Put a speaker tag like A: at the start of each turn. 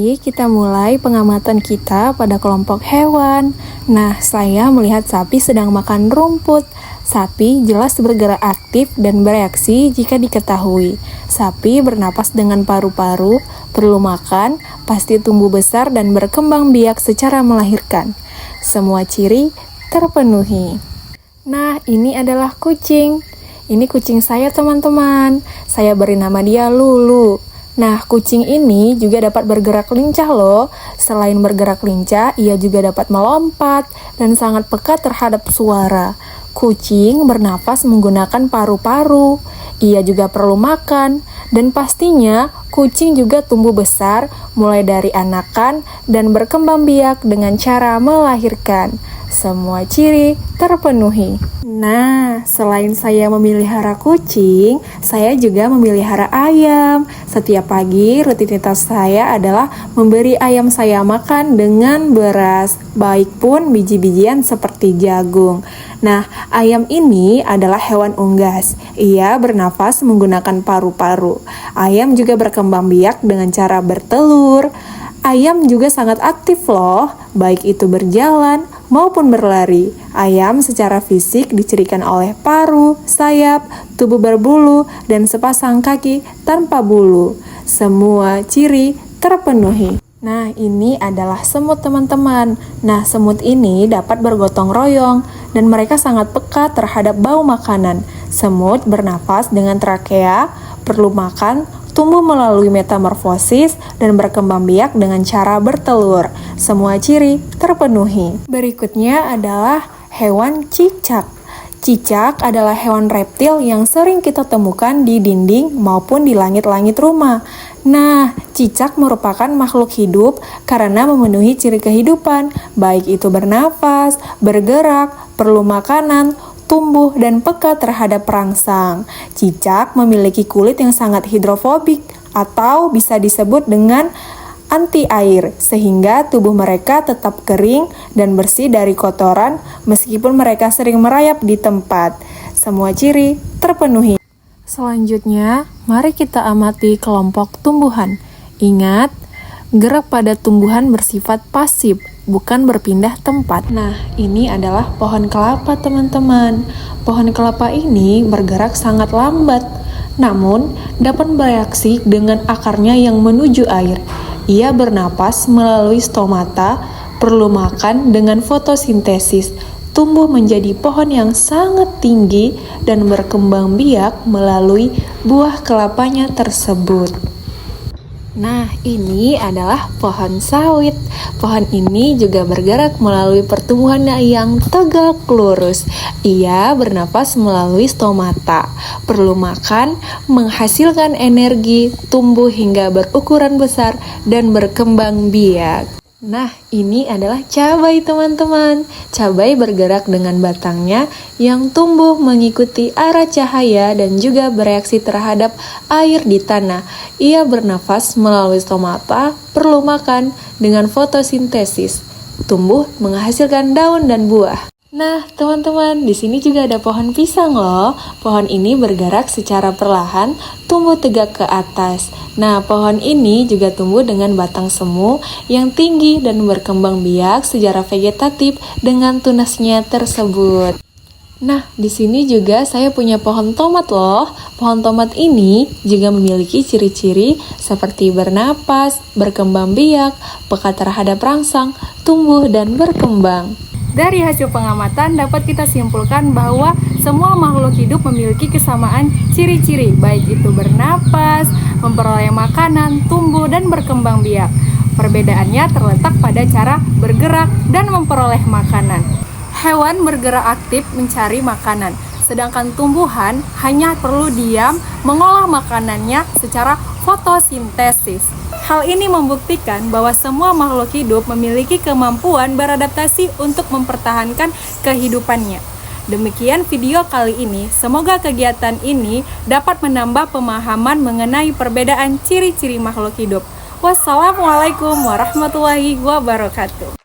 A: Mari kita mulai pengamatan kita pada kelompok hewan. Nah, saya melihat sapi sedang makan rumput. Sapi jelas bergerak aktif dan bereaksi jika diketahui. Sapi bernapas dengan paru-paru, perlu makan, pasti tumbuh besar dan berkembang biak secara melahirkan. Semua ciri terpenuhi. Nah, ini adalah kucing. Ini kucing saya, teman-teman. Saya beri nama dia Lulu. Nah, kucing ini juga dapat bergerak lincah loh. Selain bergerak lincah, ia juga dapat melompat dan sangat peka terhadap suara. Kucing bernapas menggunakan paru-paru. Ia juga perlu makan. Dan pastinya, kucing juga tumbuh besar mulai dari anakan dan berkembang biak dengan cara melahirkan. Semua ciri terpenuhi. Nah, selain saya memelihara kucing, saya juga memelihara ayam. Setiap pagi, rutinitas saya adalah memberi ayam saya makan dengan beras, baik pun biji-bijian seperti jagung. Nah, ayam ini adalah hewan unggas. Ia bernafas menggunakan paru-paru. Ayam juga berkembang biak dengan cara bertelur. Ayam juga sangat aktif loh, baik itu berjalan maupun berlari. Ayam secara fisik dicirikan oleh paru, sayap, tubuh berbulu, dan sepasang kaki tanpa bulu. Semua ciri terpenuhi. Nah, ini adalah semut, teman-teman. Nah, semut ini dapat bergotong royong dan mereka sangat peka terhadap bau makanan. Semut bernapas dengan trakea, perlu makan, tumbuh melalui metamorfosis, dan berkembang biak dengan cara bertelur. Semua ciri terpenuhi. Berikutnya adalah hewan cicak. Cicak adalah hewan reptil yang sering kita temukan di dinding maupun di langit-langit rumah. Nah, cicak merupakan makhluk hidup karena memenuhi ciri kehidupan, baik itu bernafas, bergerak, perlu makanan, tumbuh, dan peka terhadap perangsang. Cicak memiliki kulit yang sangat hidrofobik atau bisa disebut dengan anti air, sehingga tubuh mereka tetap kering dan bersih dari kotoran meskipun mereka sering merayap di tempat. Semua ciri terpenuhi. Selanjutnya, mari kita amati kelompok tumbuhan. Ingat, gerak pada tumbuhan bersifat pasif, bukan berpindah tempat. Nah, ini adalah pohon kelapa, teman-teman. Pohon kelapa ini bergerak sangat lambat, namun dapat bereaksi dengan akarnya yang menuju air. Ia bernapas melalui stomata, perlu makan dengan fotosintesis, tumbuh menjadi pohon yang sangat tinggi dan berkembang biak melalui buah kelapanya tersebut. Nah, ini adalah pohon sawit. Pohon ini juga bergerak melalui pertumbuhan yang tegak lurus. Ia bernapas melalui stomata, perlu makan, menghasilkan energi, tumbuh hingga berukuran besar, dan berkembang biak. Nah, ini adalah cabai, teman-teman. Cabai bergerak dengan batangnya yang tumbuh mengikuti arah cahaya dan juga bereaksi terhadap air di tanah. Ia bernafas melalui stomata, perlu makan dengan fotosintesis. Tumbuh menghasilkan daun dan buah. Nah, teman-teman, di sini juga ada pohon pisang loh. Pohon ini bergerak secara perlahan, tumbuh tegak ke atas. Nah, pohon ini juga tumbuh dengan batang semu yang tinggi dan berkembang biak secara vegetatif dengan tunasnya tersebut. Nah, di sini juga saya punya pohon tomat loh. Pohon tomat ini juga memiliki ciri-ciri seperti bernapas, berkembang biak, peka terhadap rangsang, tumbuh dan berkembang. Dari hasil pengamatan dapat kita simpulkan bahwa semua makhluk hidup memiliki kesamaan ciri-ciri, baik itu bernapas, memperoleh makanan, tumbuh, dan berkembang biak. Perbedaannya terletak pada cara bergerak dan memperoleh makanan. Hewan bergerak aktif mencari makanan, sedangkan tumbuhan hanya perlu diam mengolah makanannya secara fotosintesis. Hal ini membuktikan bahwa semua makhluk hidup memiliki kemampuan beradaptasi untuk mempertahankan kehidupannya. Demikian video kali ini, semoga kegiatan ini dapat menambah pemahaman mengenai perbedaan ciri-ciri makhluk hidup. Wassalamualaikum warahmatullahi wabarakatuh.